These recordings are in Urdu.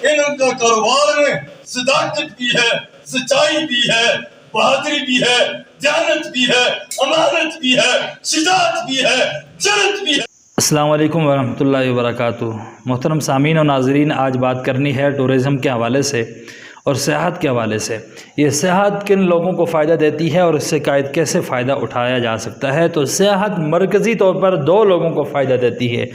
ان کا کاروبار میں صداقت بھی ہے، سچائی بھی ہے، بہادری بھی ہے، دیانت بھی ہے، امانت بھی ہے، شجاعت بھی ہے، جرأت بھی ہے۔ السلام علیکم ورحمۃ اللہ وبرکاتہ۔ محترم سامعین و ناظرین، آج بات کرنی ہے ٹورزم کے حوالے سے اور سیاحت کے حوالے سے۔ یہ سیاحت کن لوگوں کو فائدہ دیتی ہے اور اس سے کیسے فائدہ اٹھایا جا سکتا ہے؟ تو سیاحت مرکزی طور پر دو لوگوں کو فائدہ دیتی ہے۔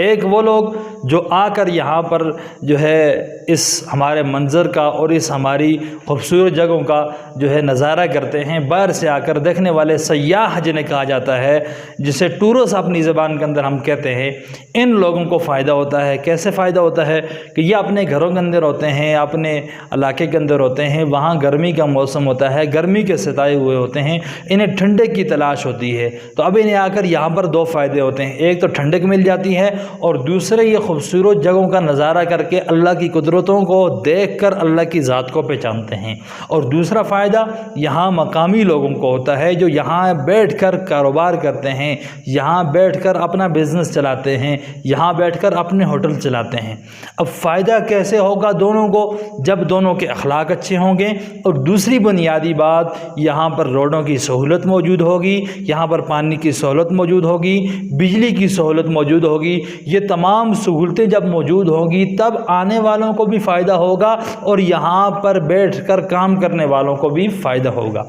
ایک وہ لوگ جو آ کر یہاں پر جو ہے اس ہمارے منظر کا اور اس ہماری خوبصورت جگہوں کا جو ہے نظارہ کرتے ہیں، باہر سے آ کر دیکھنے والے سیاح جنہیں کہا جاتا ہے، جسے ٹورسٹ اپنی زبان کے اندر ہم کہتے ہیں، ان لوگوں کو فائدہ ہوتا ہے۔ کیسے فائدہ ہوتا ہے کہ یہ اپنے گھروں کے اندر ہوتے ہیں، اپنے علاقے کے اندر ہوتے ہیں، وہاں گرمی کا موسم ہوتا ہے، گرمی کے ستائے ہوئے ہوتے ہیں، انہیں ٹھنڈک کی تلاش ہوتی ہے۔ تو اب انہیں آ کر یہاں پر دو فائدے ہوتے ہیں، ایک تو ٹھنڈک مل جاتی ہے اور دوسرے یہ خوبصورت جگہوں کا نظارہ کر کے اللہ کی قدرتوں کو دیکھ کر اللہ کی ذات کو پہچانتے ہیں۔ اور دوسرا فائدہ یہاں مقامی لوگوں کو ہوتا ہے جو یہاں بیٹھ کر کاروبار کرتے ہیں، یہاں بیٹھ کر اپنا بزنس چلاتے ہیں، یہاں بیٹھ کر اپنے ہوٹل چلاتے ہیں۔ اب فائدہ کیسے ہوگا دونوں کو؟ جب دونوں کے اخلاق اچھے ہوں گے، اور دوسری بنیادی بات، یہاں پر روڈوں کی سہولت موجود ہوگی، یہاں پر پانی کی سہولت موجود ہوگی، بجلی کی سہولت موجود ہوگی۔ یہ تمام سہولتیں جب موجود ہوں گی تب آنے والوں کو بھی فائدہ ہوگا اور یہاں پر بیٹھ کر کام کرنے والوں کو بھی فائدہ ہوگا۔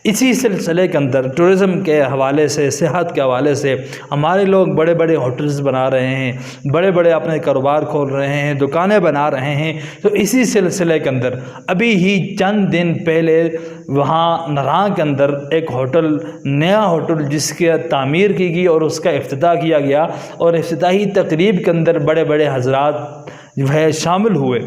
اسی سلسلے کے اندر ٹورزم کے حوالے سے، سیاحت کے حوالے سے ہمارے لوگ بڑے بڑے ہوٹلز بنا رہے ہیں، بڑے بڑے اپنے کاروبار کھول رہے ہیں، دکانیں بنا رہے ہیں۔ تو اسی سلسلے کے اندر ابھی ہی چند دن پہلے وہاں نراں کے اندر ایک ہوٹل، نیا ہوٹل جس کی تعمیر کی گئی اور اس کا افتتاح کیا گیا، اور افتتاحی تقریب کے اندر بڑے بڑے حضرات جو ہے شامل ہوئے۔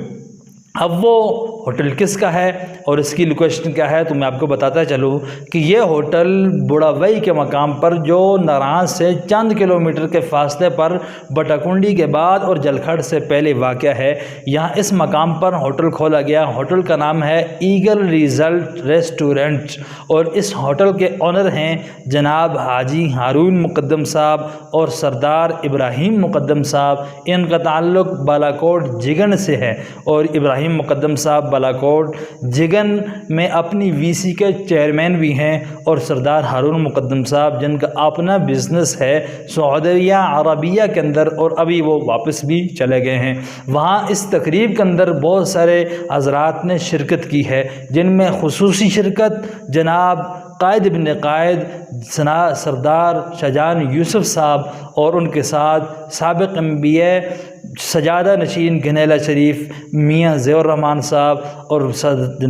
اب وہ ہوٹل کس کا ہے اور اس کی لوکیشن کیا ہے تو میں آپ کو بتاتا چلوں کہ یہ ہوٹل بڑاوئی کے مقام پر، جو نراں سے چند کلومیٹر کے فاصلے پر بٹاکنڈی کے بعد اور جلکھڑ سے پہلے واقع ہے۔ یہاں اس مقام پر ہوٹل کھولا گیا۔ ہوٹل کا نام ہے ایگل ریزلٹ ریسٹورنٹ، اور اس ہوٹل کے آنر ہیں جناب حاجی ہارون مقدم صاحب اور سردار ابراہیم مقدم صاحب۔ ان کا تعلق بالاکوٹ جگن سے ہے، اور ابراہیم مقدم صاحب بالاکوٹ جگن میں اپنی وی سی کے چیئرمین بھی ہیں، اور سردار ہارون مقدم صاحب جن کا اپنا بزنس ہے سعودیہ عربیہ کے اندر، اور ابھی وہ واپس بھی چلے گئے ہیں۔ وہاں اس تقریب کے اندر بہت سارے حضرات نے شرکت کی ہے، جن میں خصوصی شرکت جناب قائد ابن قائد سردار شاہجہان یوسف صاحب، اور ان کے ساتھ سابق MBA سجادہ نشین گھنیلا شریف میاں ضیاء الرحمان صاحب، اور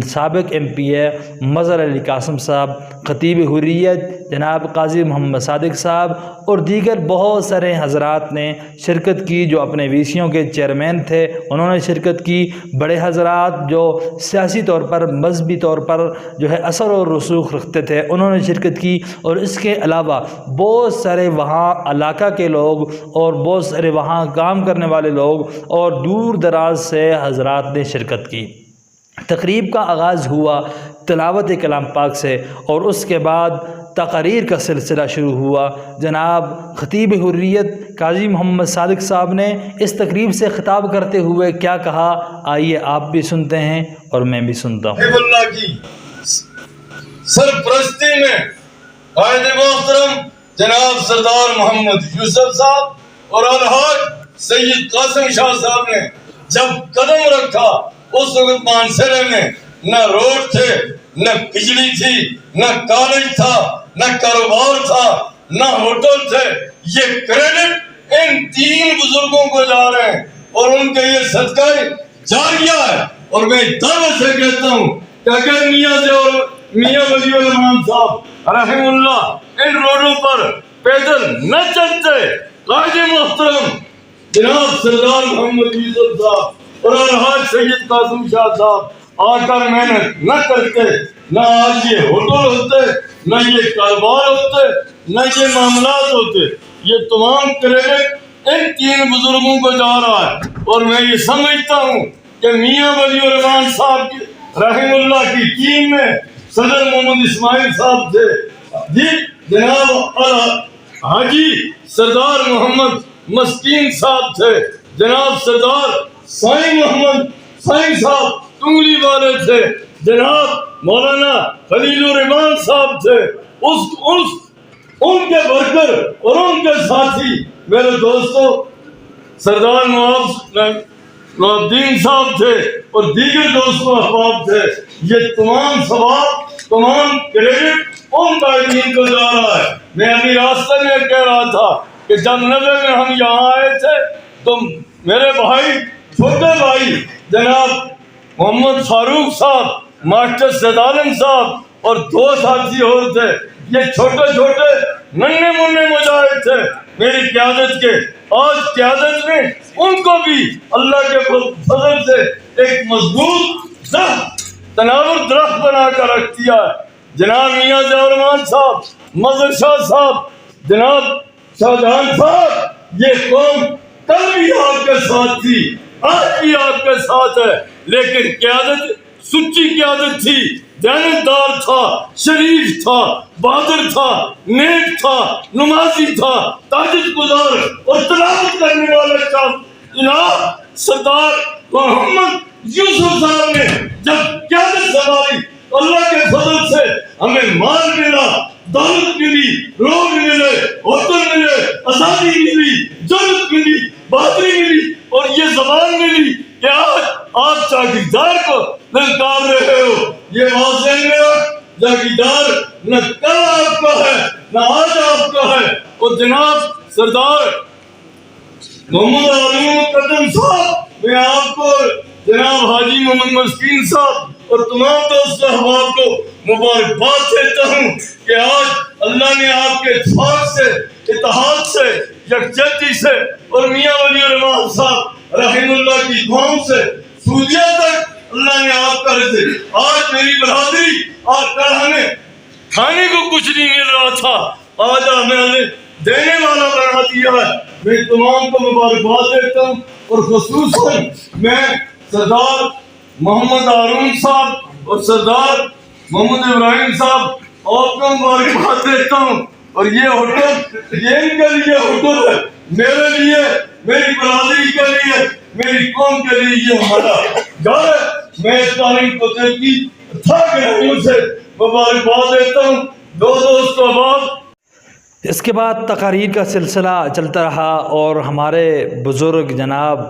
سابق MPA مظہر علی قاسم صاحب، خطیب حریت جناب قاضی محمد صادق صاحب، اور دیگر بہت سارے حضرات نے شرکت کی جو اپنے ویسیوں کے چیئرمین تھے، انہوں نے شرکت کی۔ بڑے حضرات جو سیاسی طور پر، مذہبی طور پر جو ہے اثر و رسوخ رکھتے تھے، انہوں نے شرکت کی، اور اس کے علاوہ بہت سارے وہاں علاقہ کے لوگ اور بہت سارے وہاں کام کرنے والے لوگ اور دور دراز سے حضرات نے شرکت کی۔ تقریب کا آغاز ہوا تلاوت کلام پاک سے، اور اس کے بعد تقاریر کا سلسلہ شروع ہوا۔ جناب خطیب حریت قاضی محمد صادق صاحب نے اس تقریب سے خطاب کرتے ہوئے کیا کہا، آئیے آپ بھی سنتے ہیں اور میں بھی سنتا ہوں۔ اللہ کی سرپرستی میں قائد محترم جناب سردار محمد یوسف صاحب اور الحاج سید قاسم شاہ صاحب نے جب قدم رکھا، اس وقت مانسرے میں نہ روڈ تھے، نہ بجلی تھی، نہ کالج تھا، نہ کاروبار تھا، نہ ہوٹل تھے۔ یہ کریڈٹ ان تین بزرگوں کو جا رہے ہیں، اور ان کا یہ صدقہ جاریہ ہے۔ اور میں دعوت سے کہتا ہوں کہ اگر میاں ولی الرحمان صاحب رحم اللہ ان روڈوں پر پیدل نہ چلتے، قائد محترم جناب سردار محمد یوسف صاحب اور الحاج سید قاسم شاہ صاحب آ کر محنت نہ کرتے، نہ آج یہ ہوٹل ہوتے، نہ یہ کاروبار ہوتے، نہ یہ معاملات ہوتے۔ یہ تمام کریڈٹ ان تین بزرگوں کو جا رہا ہے، اور میں یہ سمجھتا ہوں کہ میاں ولی الرحمان صاحب کی رحم اللہ کی ٹیم میں صدر محمد اسماعیل صاحب تھے، جی جناب حاجی سردار محمد مسکین صاحب تھے، جناب سردار سائی محمد سائیں صاحب تنگلی والے تھے، جناب مولانا خلیل الرحمان صاحب تھے، ان کے ورکر اور ان کے ساتھی میرے دوستوں سردار نواب الدین صاحب تھے اور دیگر دوست و احباب تھے. یہ تمام ثواب تمام کریڈٹ ان قائدین کو جا رہا ہے. میں ابھی راستے میں کہہ رہا تھا کہ جب 90 میں ہم یہاں آئے تھے تو میرے بھائی چھوٹے بھائی جناب محمد فاروق صاحب، ماسٹر سید عالم صاحب اور 2 ساتھی اور تھے. یہ چھوٹے چھوٹے ننھے منھے مجاہد تھے میری قیادت کے. آج قیادت میں ان کو بھی اللہ کے فضل سے ایک مضبوط تناور درخت بنا کر رکھ دیا ہے. جناب میاں ضیاء الرحمان صاحب، مظہر شاہ صاحب، جناب شاہجہان صاحب، یہ قوم کل بھی آپ کے ساتھ تھی، آج بھی آپ کے ساتھ ہے. لیکن قیادت سچی قیادت تھی، دیانتدار تھا، شریف تھا، بہادر تھا، نیک تھا، نمازی تھا، تہجد گزار اور تلاوت کرنے والا تھا. جناب سردار محمد یوسف صاحب نے جب قیادت سنبھالی اللہ کے فضل سے ہمیں مال ملا، دولت ملی، لوگ ملے، ہوٹل ملے، آزادی ملی، جرأت ملی، بہادری ملی اور یہ زبان ملی کہ آج آپ چاکیدار کو للکار رہے ہو. یہ واضح میرا چاکیدار نہ کل آپ کا ہے نہ آج آپ کا ہے. اور جناب سردار محمد علی مقدم صاحب، میں آپ کو جناب حاجی محمد مسکین صاحب اور تمام دوست احباب کو مبارکباد دیتا ہوں کہ آج اللہ نے آپ کے اتفاق سے، اتحاد سے، یکجہتی سے اور میاں ولی الرحمان صاحب رحم اللہ کی دعاؤں سے سعودیہ تک اللہ نے آپ کا رزق. آج میری برادری اور کل ہمیں کھانے کو کچھ نہیں مل رہا تھا، آج ہمیں دینے والا بنا دیا ہے. میں تمام کو مبارکباد دیتا ہوں اور خصوصاً میں سردار محمد ہارون صاحب اور سردار محمد ابراہیم صاحب آپ کو مبارکباد دیتا ہوں. اور یہ ہوٹل یہ ان کے لیے ہوٹل ہے، میرے لیے، میری برادری کے لیے، میری قوم کے لیے یہ ہمارا گھر ہے. میں اس تعلیم کو دل کی تھا کہ سے مبارکباد دیتا ہوں. دو دوست احباب. اس کے بعد تقاریر کا سلسلہ چلتا رہا اور ہمارے بزرگ جناب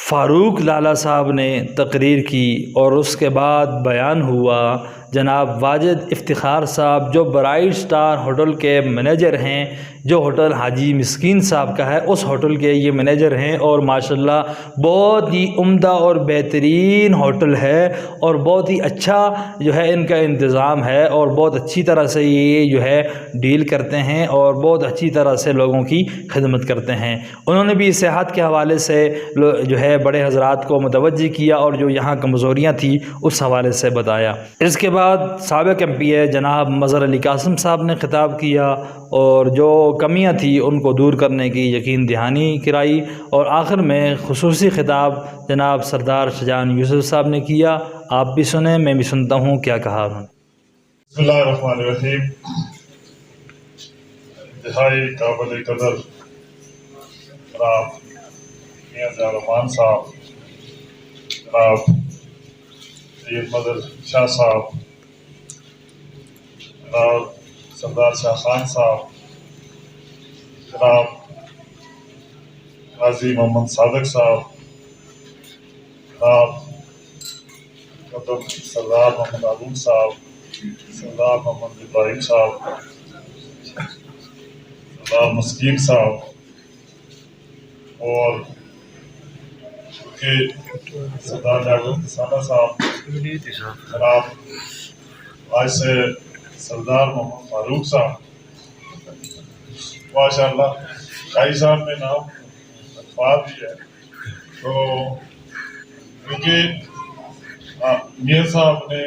فاروق لالا صاحب نے تقریر کی اور اس کے بعد بیان ہوا. جناب واجد افتخار صاحب جو برائٹ سٹار ہوٹل کے منیجر ہیں، جو ہوٹل حاجی مسکین صاحب کا ہے اس ہوٹل کے یہ منیجر ہیں اور ماشاءاللہ بہت ہی عمدہ اور بہترین ہوٹل ہے اور بہت ہی اچھا جو ہے ان کا انتظام ہے اور بہت اچھی طرح سے یہ جو ہے ڈیل کرتے ہیں اور بہت اچھی طرح سے لوگوں کی خدمت کرتے ہیں. انہوں نے بھی صحت کے حوالے سے جو ہے بڑے حضرات کو متوجہ کیا اور جو یہاں کمزوریاں تھیں اس حوالے سے بتایا. اس کے بعد سابق MP جناب مظہر علی قاسم صاحب نے خطاب کیا اور جو کمیاں تھیں ان کو دور کرنے کی یقین دہانی کرائی اور آخر میں خصوصی خطاب جناب سردار شاہجہان یوسف صاحب نے کیا. آپ بھی سنیں، میں بھی سنتا ہوں کیا کہا انہوں نے. بسم اللہ الرحمن الرحیم. انتہائی قابل قدر جناب میاں ضیاء الرحمان صاحب، جناب سید مظہر شاہ صاحب، جناب سردار شاہ خان صاحب، جناب غازی محمد صادق صاحب، جناب مقدم سردار محمد ہارون صاحب، سردار محمد ابراہیم صاحب، سردار مسکین صاحب اور سردار جاوید ثانیٰ صاحب، جناب آج سے سردار محمد فاروق صاحب، ماشاء اللہ قائی صاحب میں نام الفاظ بھی ہے. تو کیونکہ میاں صاحب نے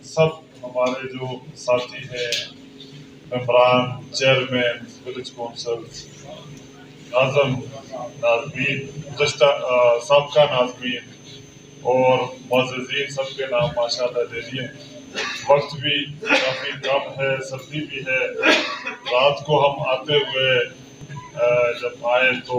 سب ہمارے جو ساتھی ہیں، ممبران، چیئرمین، ولیج کونسل، ناظم، ناظمین، سابقہ ناظمین اور معززین سب کے نام ماشاءاللہ دے دیے. وقت بھی کافی کم ہے، سردی بھی ہے. رات کو ہم آتے ہوئے جب آئے تو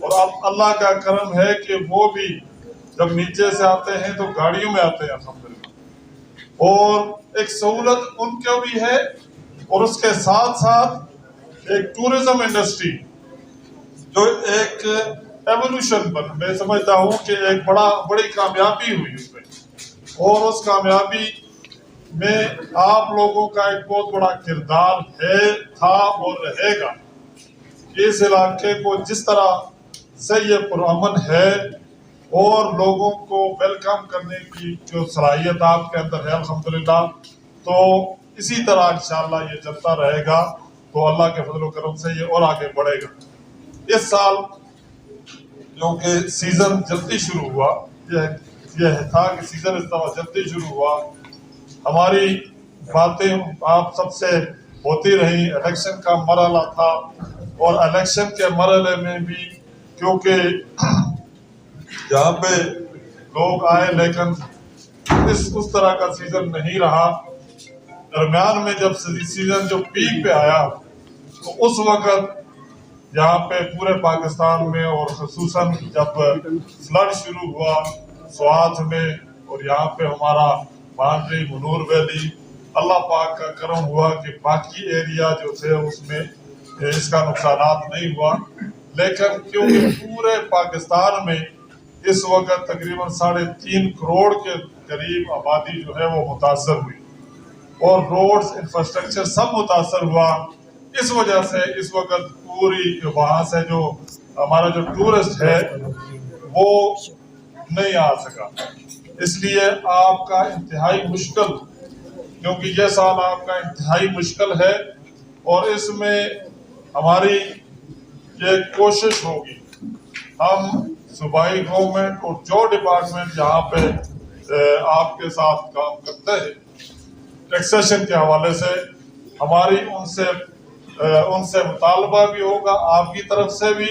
اور اب اللہ کا کرم ہے کہ وہ بھی جب نیچے سے آتے ہیں تو گاڑیوں میں آتے ہیں الحمدللہ، اور ایک سہولت ان کو بھی ہے، اور اس کے ساتھ ساتھ ایک ٹورزم انڈسٹری جو ایک ایوولوشن پر میں سمجھتا ہوں کہ ایک بڑی کامیابی ہوئی اس میں، اور اس کامیابی میں آپ لوگوں کا ایک بہت بڑا کردار ہے، تھا اور رہے گا۔ اس علاقے کو جس طرح سے یہ پرامن ہے اور لوگوں کو ویلکم کرنے کی جو صلاحیت آپ کے اندر ہے الحمدللہ، تو اسی طرح انشاءاللہ یہ چلتا رہے گا، تو اللہ کے فضل و کرم سے یہ اور آگے بڑھے گا۔ اس سال کیونکہ سیزن جلدی شروع ہوا، یہ تھا کہ سیزن اس طرح جلدی شروع ہوا، ہماری باتیں آپ سب سے ہوتی رہی، الیکشن کا مرحلہ تھا، اور الیکشن کے مرحلے میں بھی کیونکہ یہاں پہ لوگ آئے لیکن اس طرح کا سیزن نہیں رہا۔ درمیان میں جب سیزن جو پیک پہ آیا تو اس وقت یہاں پہ پورے پاکستان میں اور خصوصاً جب فلڈ شروع ہوا سوات میں، اور یہاں پہ ہمارا بانڈری منور ویلی، اللہ پاک کا کرم ہوا کہ باقی ایریا جو تھے اس میں اس کا نقصانات نہیں ہوا، لیکن کیونکہ پورے پاکستان میں اس وقت تقریباً 3.5 کروڑ کے قریب آبادی جو ہے وہ متاثر ہوئی، اور روڈز انفراسٹرکچر سب متاثر ہوا، اس وجہ سے اس وقت پوری وہاں سے جو ہمارا جو ٹورسٹ ہے وہ نہیں آ سکا۔ اس لیے آپ کا انتہائی مشکل، کیونکہ یہ سال آپ کا انتہائی مشکل ہے، اور اس میں ہماری یہ کوشش ہوگی، ہم صوبائی گورنمنٹ اور جو ڈپارٹمنٹ جہاں پہ آپ کے ساتھ کام کرتے ہیں ٹیکسیشن کے حوالے سے، ہماری ان سے مطالبہ بھی ہوگا آپ کی طرف سے بھی،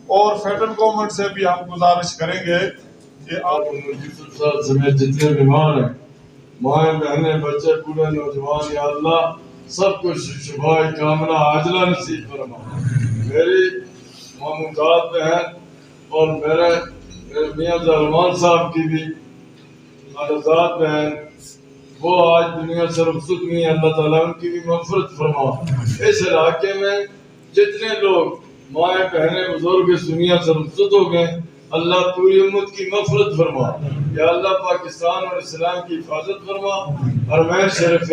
اور فیڈرل گورنمنٹ سے بھی ہم گزارش کریں گے کہ آپ یوسف صاحب سمیت جتنے بیمار ہیں، مائیں بہنیں بچے بوڑھے نوجوان، یا اللہ سب کو شفائے کاملہ عاجلہ نصیب فرما۔ میری مامودات بہن اور میرے میاں زرمان صاحب کی بھی خالصات بہن، وہ آج دنیا سے رخصت ہوئی، اللہ تعالیٰ ان کی بھی مغفرت فرما۔ اس علاقے میں جتنے لوگ مائیں بہنیں بزرگ اس دنیا سے رخصت ہو گئے، اللہ پوری امت کی مغفرت فرما، یا اللہ پاکستان اور اسلام کی حفاظت فرما، اور میں شرف